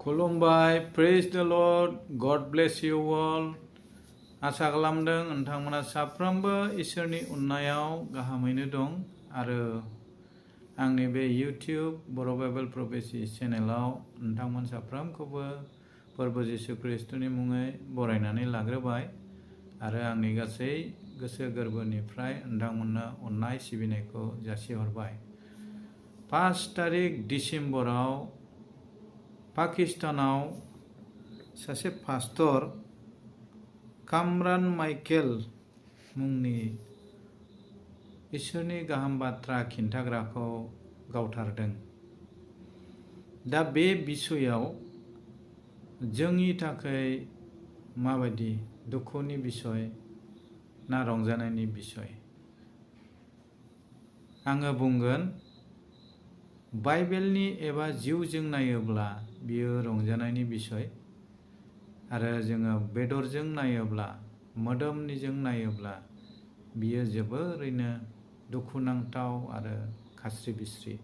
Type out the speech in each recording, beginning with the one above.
खुलुमबाय प्रेज द लर्ड गड ब्लेस यू ऑल आसा खालामदों नोंथांमोना साफ्रोमबो इसोरनि अननायाव गाहामैनो दं आरो आंनि बे इउटिउब बर' बाइबेल प्रफेसि चेनेलाव नोंथांमोन साफ्रोमखौबो फोरबो जिसु ख्रिस्टनि मुङै बरायनानै लाग्रोबाय आरो आंनि गासै गोसो गोरबोनिफ्राय नोंथांमोननो अननाय सिबिनायखौ जासिहरबाय 5 तारिख डिसेम्बराव पाकिस्तानाव सासे पास्टर कामरान माइकेल मुंनि इसोरनि गाहाम बाथ्रा खिन्थाग्राखौ गावथारदों। दा बे बिसयाव जोंनि थाखाय माबायदि दुखुनि बिसय ना रंजानायनि बिसय आङो बुंगोन बाइबेलनि एबा जिउजों नायोब्ला बियो रंजानायनि बिसय आरो जोङो बेदरजों नायोब्ला मोदोमनिजों नायोब्ला बियो जोबोरैनो दुखुनांथाव आरो खास्रि बिस्रि।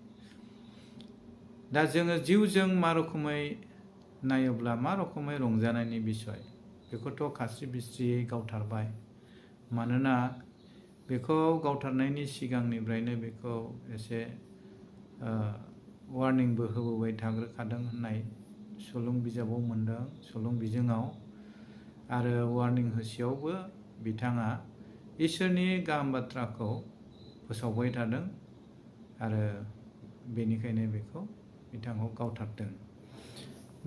दा जोङो जिउजों मा रोखोमै नायोब्ला मा रोखोमै रंजानायनि बिसय बेखौथ' खास्रि बिस्रियै गावथारबाय, मानोना बेखौ गावथारनायनि सिगांनिफ्रायनो बेखौ एसे वार्निंबो होबोबाय थाग्रोखादों होननाय सुलुं बिजाबाव मोनदों, सुलुं बिजोङाव। आरो वार्निं होसेयावबो बिथाङा इसोरनि गाहाम बाथ्राखौ फोसावबाय थादों आरो बेनिखायनो बेखौ बिथांखौ गावथारदों।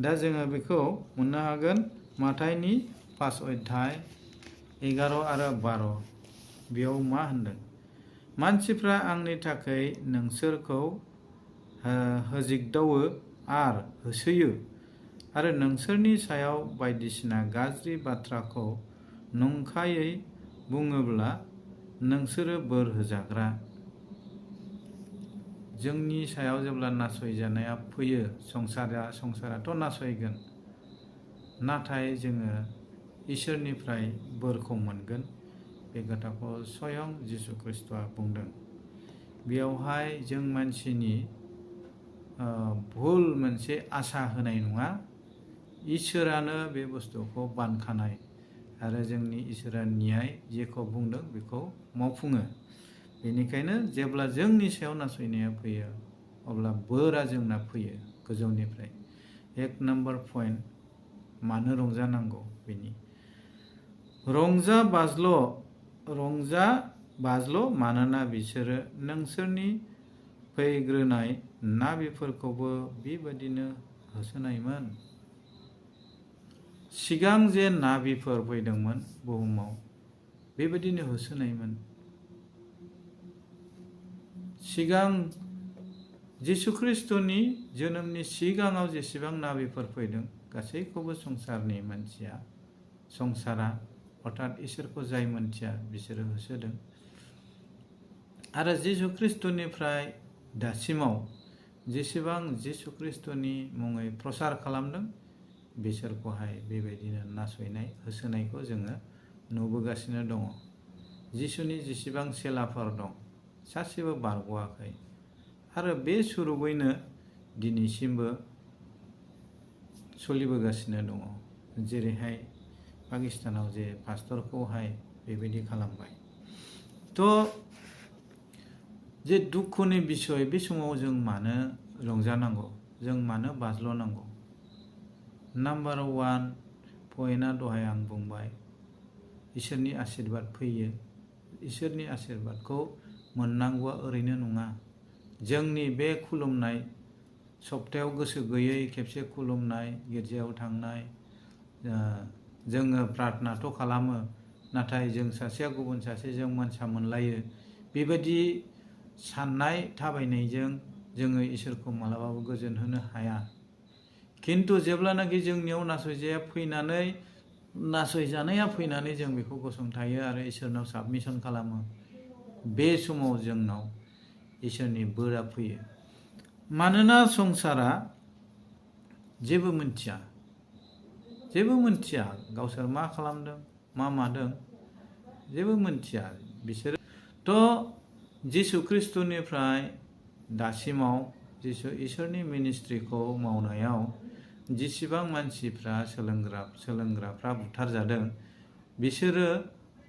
दा जोङो बेखौ मोननो हागोन माथाइनि 5 अध्याय 11 आरो 12। बेयाव मा होनदों? मानसिफ्रा आंनि थाखाय नोंसोरखौ होजिगदावो आरो होसोयो आरो नोंसोरनि सायाव बायदिसिना गाज्रि बाथ्राखौ नंखायै बुङोब्ला नोंसोरो बोर होजाग्रा। जोंनि सायाव जेब्ला नासयजानाया फैयो, संसाराथ' नासयगोन, नाथाय जोङो इसोरनिफ्राय बोरखौ मोनगोन। बे खोथाखौ स्वयं जिसु ख्रिस्टआ बुंदों। बेयावहाय जों मानसिनि भुल मोनसे आसा होनाय नङा, इसोरानो बे बुस्थुखौ बानखानाय आरो जोंनि इसोरा न्याय जेखौ बुंदों बेखौ मावफुङो। बेनिखायनो जेब्ला जोंनि सायाव नासयनाया फैयो अब्ला बोरा जोंना फैयो गोजौनिफ्राय। 1 नम्बर पइन्ट, मानो रंजानांगौ बेनि रंजा बाज्ल' मानोना बिसोरो नोंसोरनि फैग्रोनाय नाबिफोरखौबो बेबायदिनो होसोनायमोन। सिगां जे नाबिफोर फैदोंमोन बुहुमाव बेबायदिनो होसोनायमोन। सिगां जिसु ख्रिस्टनि जोनोमनि सिगाङाव जेसेबां नाबिफोर फैदों गासैखौबो संसारा अर्थात इसोरखौ जाय मानसिया बिसोरो होसोदों। आरो जिसु ख्रिस्टनिफ्राय दासिमाव जेसेबां जिसु ख्रिस्टनि मुङै प्रसार खालामदों बिसोरखौहाय बेबायदिनो नासयनाय होसोनायखौ जोङो नुबोगासिनो दङ। जिसुनि जेसेबां चेलाफोर दं सासेबो बारग'वाखै आरो बे सुरुबैनो दिनैसिमबो सोलिबोगासिनो दङ। जेरैहाय पाकिस्तानाव जे पास्टरखौहाय बेबायदि खालामबाय। जे दुखुनि बिसय बे समाव जों मानो रंजानांगौ, जों मानो बाज्ल'नांगौ? नाम्बार 1 पइन्टआ दहाय आं बुंबाय, इसोरनि आशीर्बाद फैयो। इसोरनि आशीर्बादखौ मोननांगौआ ओरैनो नङा। जोंनि बे खुलुमनाय, सप्तायाव गोसो गैयै खेबसे खुलुमनाय, गिर्जायाव थांनाय, जोङो प्रार्थनाथ' खालामो, नाथाय जों सासेया गुबुन सासेजों मोनसा मोनलायो, बेबायदि साननाय थाबायनायजों जोङो इसोरखौ मालाबाबो गोजोन होनो हाया। खिन्थु जेब्लानाखि जोंनियाव नासयजानाया फैनानै जों बेखौ गसंथायो आरो इसोरनाव साबमिसन खालामो, बे समाव जोंनाव इसोरनि बोरा फैयो। मानोना संसारा जेबो मोनथिया गावसोर मा खालामदों मा मादों जेबो मोनथिया। बिसोरथ' जिसु ख्रिस्टनिफ्राय दासिमाव इसोरनि मिनिस्ट्रिखौ मावनायाव जेसेबां मानसिफ्रा सोलोंग्राफ्रा बुथारजादों बिसोरो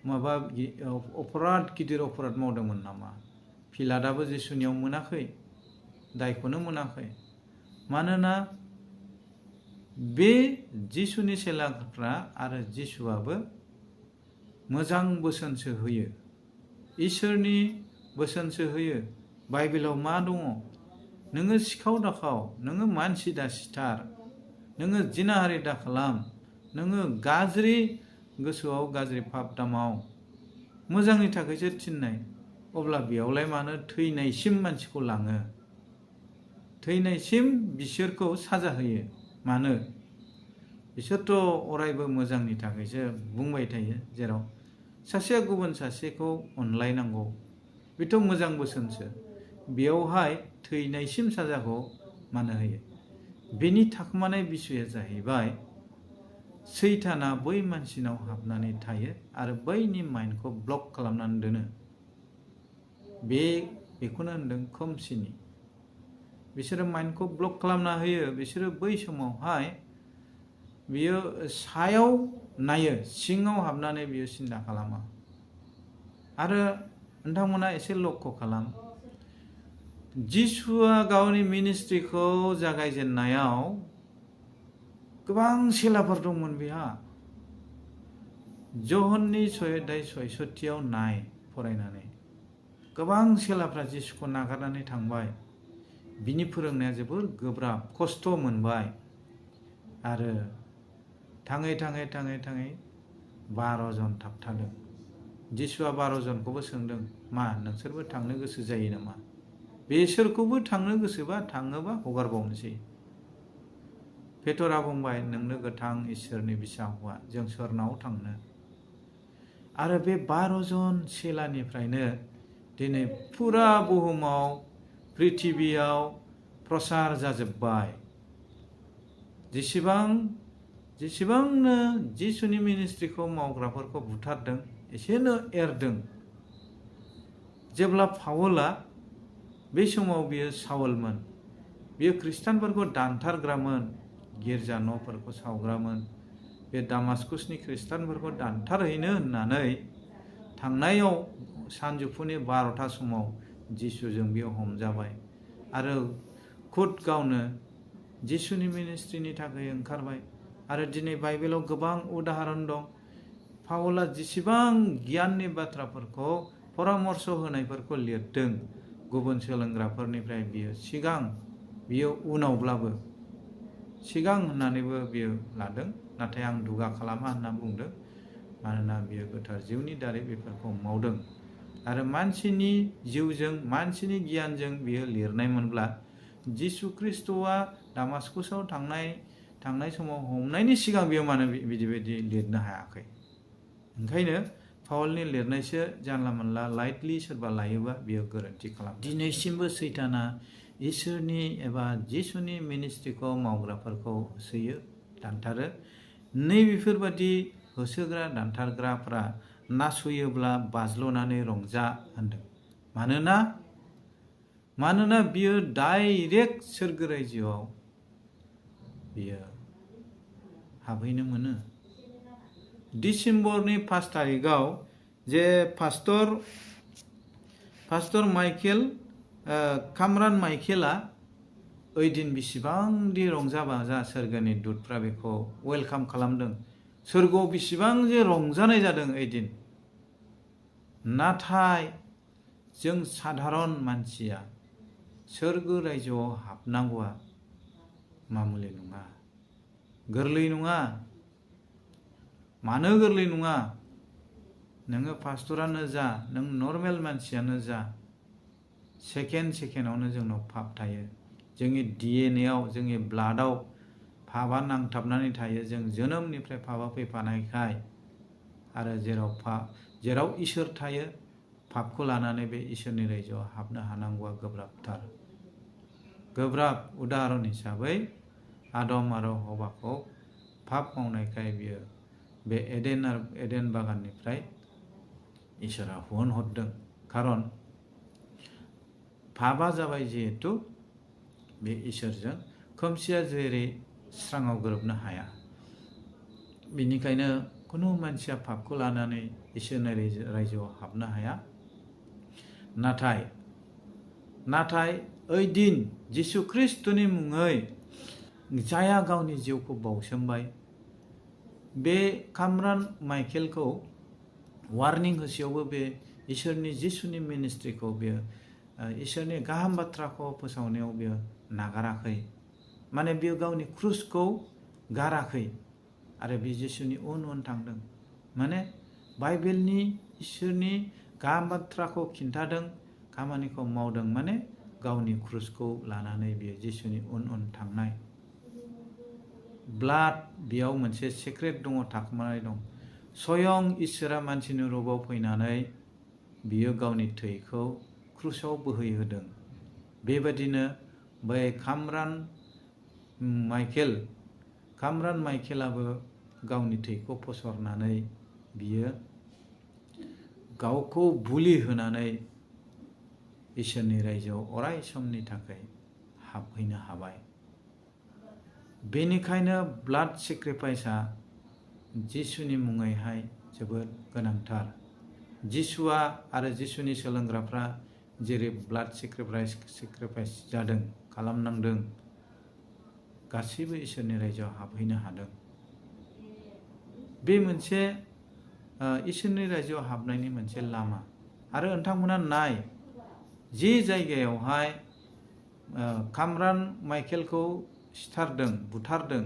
माबा गिदिर अपराध मावदोंमोन नामा? पिलाताबो जिसुनियाव मोनाखै, दायखौनो मोनाखै। मानोना बे जिसुनि चेलाफ्रा आरो जिसुआबो मोजां बोसोनसो होयो, इसोरनि बोसोनसो होयो। बाइबेलाव मा दङ? नोङो सिखाव दाखाव, नोङो मानसि दा सिथार, नोङो जिनाहारि दा खालाम, नोङो गाज्रि गोसोआव गाज्रि पाप दा माव, मोजांनि थाखायसो थिननाय। अब्ला बेयावलाय मानो थैनायसिम मानसिखौ लाङो? थैनायसिम बिसोरखौ साजा होयो मानो? बिसोरथ' अरायबो मोजांनि थाखायसो बुंबाय थायो, जेराव सासेया गुबुन सासेखौ अनलायनांगौ, बेथ' मोजां बोसोनसो। बेयावहाय थैनायसिम साजाखौ मानो होयो? बेनि थाखोमानाय बिसयआ जाहैबाय सैताना बै मानसिनाव हाबनानै थायो आरो बैनि माइन्डखौ ब्लक खालामनानै दोनो। बेखौनो होनदों खोमसिनि। बिसोरो माइन्डखौ ब्लक खालामना होयो। बिसोरो बै समावहाय बियो सायाव नायो, सिङाव हाबनानै बियो सिन्ता खालामा। आरो नोंथांमोना एसे लक्ष्य खालाम, जिसुआ गावनि मिनिस्ट्रिखौ जागायजेननायाव गोबां चेलाफोर दंमोन बेहा। जहननि 6:66 नाय फरायनानै, गोबां चेलाफ्रा जिसुखौ नागारनानै थांबाय। बिनि फोरोंनाया जोबोर गोब्राब, खस्थ' मोनबाय। आरो थाङै 12 जन थाबथादों। जिसुआ 12 जनखौबो सोंदों, मा नोंसोरबो थांनो गोसो जायो नामा? बेसोरखौबो थांनो गोसोबा थाङोबा हगारबावनोसै। पेटरा बुंबाय, नोंनो गोथां इसोरनि बिसा हौवा, जों सोरनाव थांनो? आरो बे 12 जन चेलानिफ्रायनो दिनै फुरा बुहुमाव, पृथिबियाव प्रसार जाजोब्बाय। जेसेबांनो जिसुनि मिनिस्ट्रिखौ मावग्राफोरखौ बुथारदों, एसेनो एरदों। जेब्ला पावला, बे समाव बियो सावलमोन, बियो खृष्टानफोरखौ दानथारग्रामोन, गिर्जा न'फोरखौ सावग्रामोन। बे दामास्कुसनि खृष्टानफोरखौ दानथारहैनो होननानै थांनायाव सानजौफुनि 12टा समाव जिसुजों बियो हमजाबाय आरो खुद गावनो जिसुनि मिनिस्ट्रिनि थाखाय ओंखारबाय। आरो दिनै बाइबेलाव गोबां उदाहरन दं। पावला जेसेबां गियाननि बाथ्राफोरखौ परामर्श होनायफोरखौ लिरदों, गुबुन सोलोंग्राफोरनिफ्राय बियो उनावब्लाबो सिगां होननानैबो बियो लादों। नाथाय आं दुगा खालामा होनना बुंदों, मानोना बियो गोथार जिउनि दारै बेफोरखौ मावदों। आरो मानसिनि जिउजों, मानसिनि गियानजों बियो लिरनायमोनब्ला जिसु ख्रिस्ट'आ दामास्कुसाव थांनाय समाव हमनायनि सिगां बियो मानो बिदि लिरनो हायाखै? ओंखायनो पावलनि लिरनायसो जानला मोनला लाइटलि सोरबा लायोबा बियो गोरोन्थि खालामो। दिनैसिमबो सैताना इसोरनि एबा जिसुनि मिनिस्ट्रिखौ मावग्राफोरखौ होसोयो, दानथारो। बेफोरबादि होसोग्रा दानथारग्राफ्रा नासयोब्ला बाज्ल'नानै रंजा होनदों। मानोना बियो डाइरेक्ट सोरगो रायजोआव बियो हाबहैनो मोनो। डिसेम्बरनि 5 तारिखआव जे पास्टर माइकेल कामरान माइकेला ओइदिन बेसेबांदि रंजा बाजा सोरगोनि दुतफ्रा बेखौ वेलकाम खालामदों। सोरगोआव बेसेबां जे रंजानाय जादों ओइदिन। नाथाय जों साधारन मानसिया सोरगो रायजोआव हाबनांगौआ मामुलि नङा, गोरलै नङा। मानो गोरलै नङा? नोङो पास्टरानो जा, नों नर्मेल मानसियानो जा, सेकेन्डआवनो जोंनाव पाप थायो। जोंनि डिएनएआव, जोंनि ब्लाडआव पापआ नांथाबनानै थायो। जों जोनोमनिफ्राय पापआ फैफानायखाय। आरो जेराव इसोर थायो, पापखौ लानानै बे इसोरनि रायजोआव हाबनो हानांगौआ गोब्राबथार। गोब्राब। उदाहरन हिसाबै आदम आरो हवाखौ पाप मावनायखाय बियो बे एडेन बागाननिफ्राय इसोरा होनहरदों। खारन पापआ जाबाय जिहेतु बे इसोरजों खोमसिया जेरै स्राङाव गोरोबनो हाया। बेनिखायनो खुनु मानसिया पापखौ लानानै इसोरनि रायजोआव हाबनो हाया। नाथाय ओइ दिन जिसु ख्रिस्टनि मुङै जाया गावनि जिउखौ बाउसोमबाय, बे कामरान माइकेलखौ वार्निं होसेयावबो बे इसोरनि जिसुनि मिनिस्ट्रिखौ बेयो इसोरनि गाहाम बाथ्राखौ फोसावनायाव बेयो नागाराखै। माने बेयो गावनि क्रुसखौ गाराखै आरो बे जिसुनि उन उन थांदों। माने बाइबेलनि इसोरनि गाहाम बाथ्राखौ खिन्थादों, खामानिखौ मावदों, माने गावनि क्रुसखौ लानानै बेयो जिसुनि उन उन थांनाय। ब्लाड बेयाव मोनसे सिक्रेट दङ, थाखोमानाय दं। स्वयं इसोरा मानसिनि रुपाव फैनानै बियो गावनि थैखौ क्रुसाव बोहैहोदों। बेबादिनो बै कामरान माइकेलाबो गावनि थैखौ फसरनानै बियो गावखौ बुलि होनानै इसोरनि रायजोआव अराय समनि थाखाय हाबहैनो हाबाय। बेनिखायनो ब्लाड सेक्रिफाइसआ जिसुनि मुङैहाय जोबोद गोनांथार। जिसुआ आरो जिसुनि सोलोंग्राफ्रा जेरै ब्लाड सेक्रिफाइस जादों, खालामनांदों, गासैबो इसोरनि रायजोआव हाबहैनो हादों। बे मोनसे इसोरनि रायजोआव हाबनायनि मोनसे लामा। आरो नोंथांमोना नाय, जि जायगायावहाय कामरान माइकेलखौ सिथारदों, बुथारदों,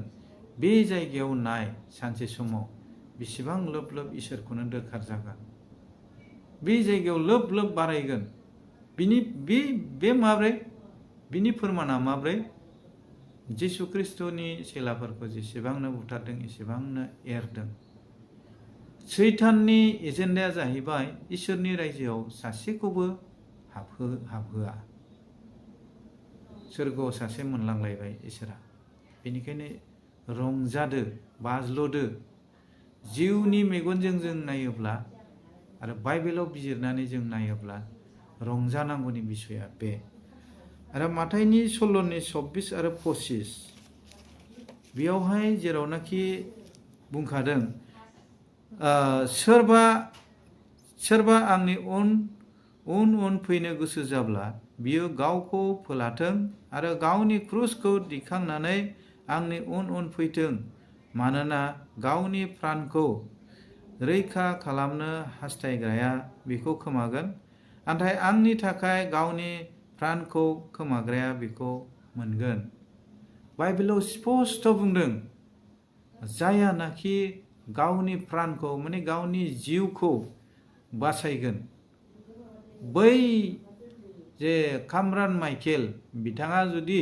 बे जायगायाव नाय सानसे समाव बेसेबां लोब लोब इसोरखौनो दोरखार जागोन। बे जायगायाव लोब लोब बारायगोन। बे माब्रै? बिनि फोरमाना माब्रै? जिसु ख्रिस्टनि चेलाफोरखौ जेसेबांनो बुथारदों एसेबांनो एरदों। सैताननि एजेन्डाया जाहैबाय इसोरनि रायजोआव सासेखौबो हाबहोआ। सोरगोआव सासे मोनलांलायबाय इसोरा। बेनिखायनो रंजादो, बाज्ल'दो। जिउनि मेगनजों जों नायोब्ला आरो बाइबेलाव बिजिरनानै जों नायोब्ला रंजानांगौनि बिसया बे। आरो माथाइनि 16:24 आरो 25 बेयावहाय जेरावनाखि बुंखादों, सोरबा आंनि उन फैनो गोसो जाब्ला बियो गावखौ फोलाथों आरो गावनि क्रुसखौ दिखांनानै आंनि उन फैथों। मानोना गावनि प्राणखौ रैखा खालामनो हास्थायग्राया बेखौ खोमागोन, नाथाय आंनि थाखाय गावनि प्राणखौ खोमाग्राया बेखौ मोनगोन। बाइबेलाव स्पष्ट बुंदों, जायानाखि गावनि प्राणखौ माने गावनि जिउखौ बासायगोन। बै जे कामरान माइकेल बिथाङा जुदि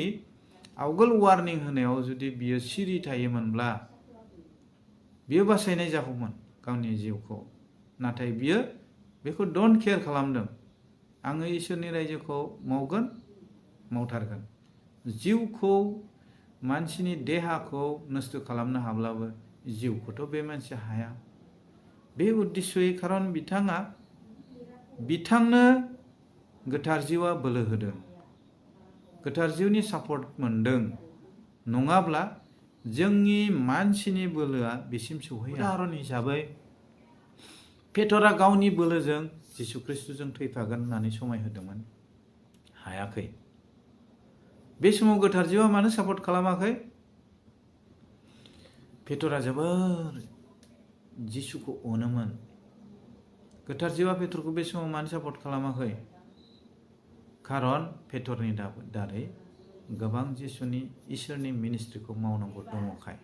आवगोल वार्निं होनायाव जुदि बियो सिरि थायोमोनब्ला बियो बासायनाय जागौमोन गावनि जिउखौ। नाथाय बियो बेखौ डन्ट केयार खालामदों। आङो इसोरनि रायजोखौ मावथारगोन। जिउखौ, मानसिनि देहाखौ नस्थ' खालामनो हाब्लाबो जिउखौथ' बे मानसिया हाया। बे उद्देश्ययै, खारन बिथांनो गोथार जिउआ बोलो होदों, गोथार जिउनि सापर्ट मोनदों। नङाब्ला जोंनि मानसिनि बोलोआ बेसिम सौहैया। उदाहरन हिसाबै पेटरा गावनि बोलोजों जिसु ख्रिस्टजों थैफागोन होननानै समायहोदोंमोन, हायाखै। बे समाव गोथार जिउआ मानो सापर्ट खालामाखै? पेटरा जोबोर जिसुखौ अनोमोन। गोथार जिउआ पेटरखौ बे समाव मानो सापर्ट खालामाखै? खारन पेटरनि दारै गोबां जिसुनि इसोरनि मिनिस्ट्रिखौ मावनांगौ दङखाय।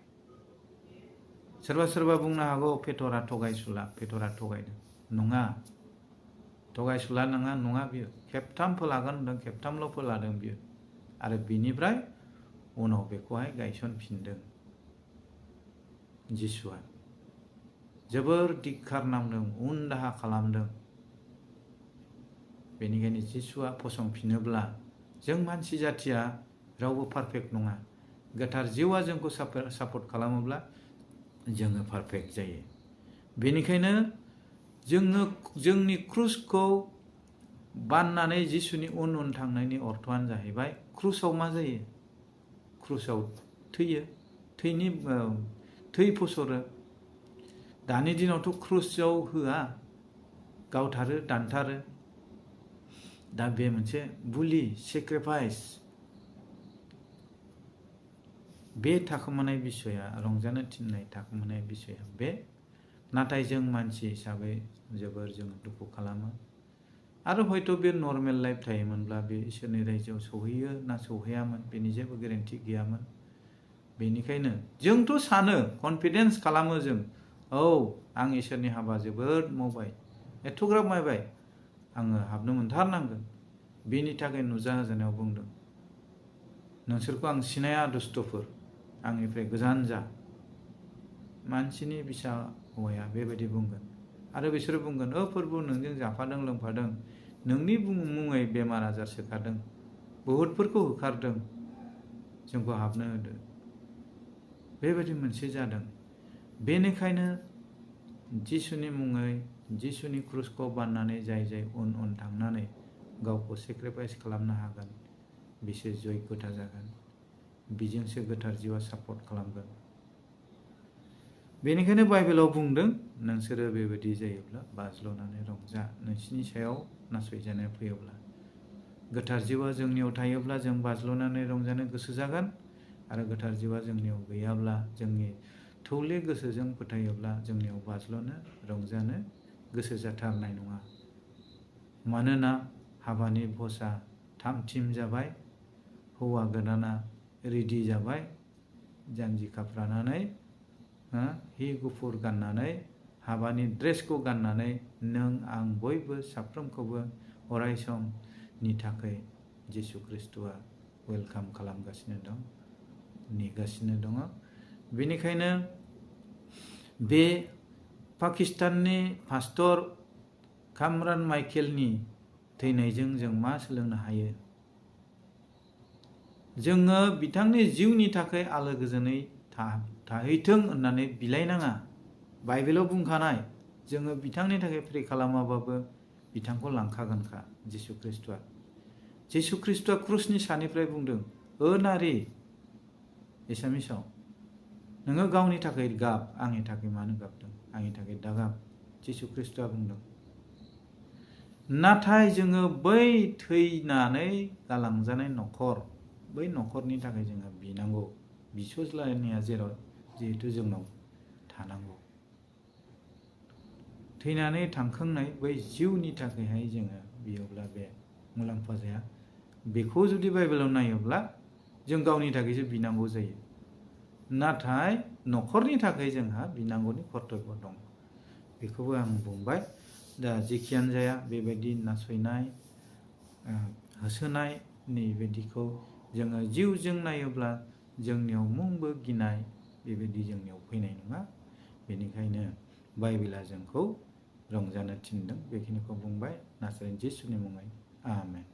सोरबा बुंनो हागौ पेटरा थगायदों। नङा, थगायसुला नङा बियो। खेबथाम फोलागोन होनदों, खेबथामल' फोलादों बियो। आरो बिनिफ्राय उनाव बेखौहाय गायसनफिनदों जिसुआ। जोबोर धिक्कार नांदों, उन दाहा खालामदों। बेनिखायनो जिसुआ फसंफिनोब्ला, जों मानसि जाथिया रावबो पारफेक्ट नङा। गोथार जिउआ जोंखौ सापर्ट खालामोब्ला जोङो पारफेक्ट जायो। बेनिखायनो जोङो जोंनि क्रुसखौ बाननानै जिसुनि उन थांनायनि अर्थआनो जाहैबाय, क्रुसाव मा जायो? क्रुसाव थैयो। थै फसरो दानि दिनावथ' क्रुसाव होआ गावथारो दानथारो दा बे मोनसे बुलि सेक्रिफाइस बे थाखोमानाय बिसया रंजानो थिननाय थाखोमानाय बिसया बे नाथाय जों मानसि हिसाबै जोबोर जों दुखु खालामो आरो हयथ' बे नर्मेल लाइफ थायोमोनब्ला बे इसोरनि रायजोआव सौहैयो ना सौहैयामोन बेनि जेबो गेरेन्टि गैयामोन बेनिखायनो जोंथ' सानो कनफिडेन्स खालामो जों औ आं इसोरनि हाबा जोबोद मावबाय एथ'ग्राब मावबाय आङो हाबनो मोनथारनांगोन बेनि थाखाय नुजा होजानायाव बुंदों नोंसोरखौ आं सिनाया दुस्थ'फोर आंनिफ्राय गोजान जा मानसिनि बिसा हौवाया बेबायदि बुंगोन आरो बिसोरो बुंगोन फोरबु नोंजों जाफादों लोंफादों नोंनि मुङै बेमार आजार सोखादों बहुतफोरखौ होखारदों जोंखौ हाबनो होदो बेबायदि मोनसे जादों बेनिखायनो जिसुनि मुङै जिसुनि क्रुसखौ बाननानै जाय उन उन थांनानै गावखौ सेक्रिफाइस खालामनो हागोन बिसोर जयग'था जागोन बिजोंसो गोथार जिउआ सापर्ट खालामगोन बेनिखायनो बाइबेलाव बुंदों नोंसोरो बेबायदि जायोब्ला बाज्ल'नानै रंजा नोंसिनि सायाव नासयजानाय फैयोब्ला गोथार जिउआ जोंनियाव थायोब्ला जों बाज्ल'नानै रंजानो गोसो जागोन आरो गोथार जिउआ जोंनियाव गैयाब्ला जोंनि थौले गोसोजों फोथायोब्ला जोंनियाव बाज्ल'नो रंजानो गोसो जाथारनाय नङा मानोना हाबानि भसा थाम-थिम जाबाय हौवा गोदाना रेडि जाबाय जानजि खाफ्रानानै हि गुफुर गाननानै हाबानि ड्रेसखौ गाननानै नों आं बयबो साफ्रोमखौबो अराय समनि थाखाय जिसु ख्रिस्ट'आ वेलकाम खालामगासिनो दं नेगासिनो दङ बेनिखायनो बे पाकिस्ताननि पास्टर कामरान माइकेलनि थैनायजों जों मा सोलोंनो हायो जोङो बिथांनि जिउनि थाखाय आलो गोजोनै थाहैथों होननानै बिलाइनाङा बाइबेलाव बुंखानाय जोङो बिथांनि थाखाय प्रे खालामाबाबो बिथांखौ लांखागोनखा जिसु ख्रिस्ट'आ क्रुसनि सानिफ्राय बुंदों नारि एसामिसाव नोङो गावनि थाखाय गाब आंनि थाखाय मानो गाबदों आंनि थाखाय दागाब जिसु ख्रिस्ट'आ बुंदों नाथाय जोङो बै थैनानै गालांजानाय न'खर बै न'खरनि थाखाय जोङो बिनांगौ बिस'ज्लायनाया जिहेतु जोंनाव थानांगौ थैनानै थांखांनाय बै जिउनि थाखायहाय जोङो बियोब्ला बे मुलाम्फा जाया बेखौ जुदि बाइबेलाव नायोब्ला जों गावनि थाखायसो बिनांगौ जायो नाथाय न'खरनि थाखाय जोंहा बिनांगौनि कर्तब्य दं बेखौबो आं बुंबाय दा जेखियानो जाया बेबायदि नासयनाय होसोनाय नैबायदिखौ जोङो जिउजों नायोब्ला जोंनियाव मुंबो गिनाय बेबायदि जोंनियाव फैनाय नङा बेनिखायनो बाइबेला जोंखौ रंजानो थिनदों बेखिनिखौ बुंबाय नासरेन जिसुनि मुङै आमेन।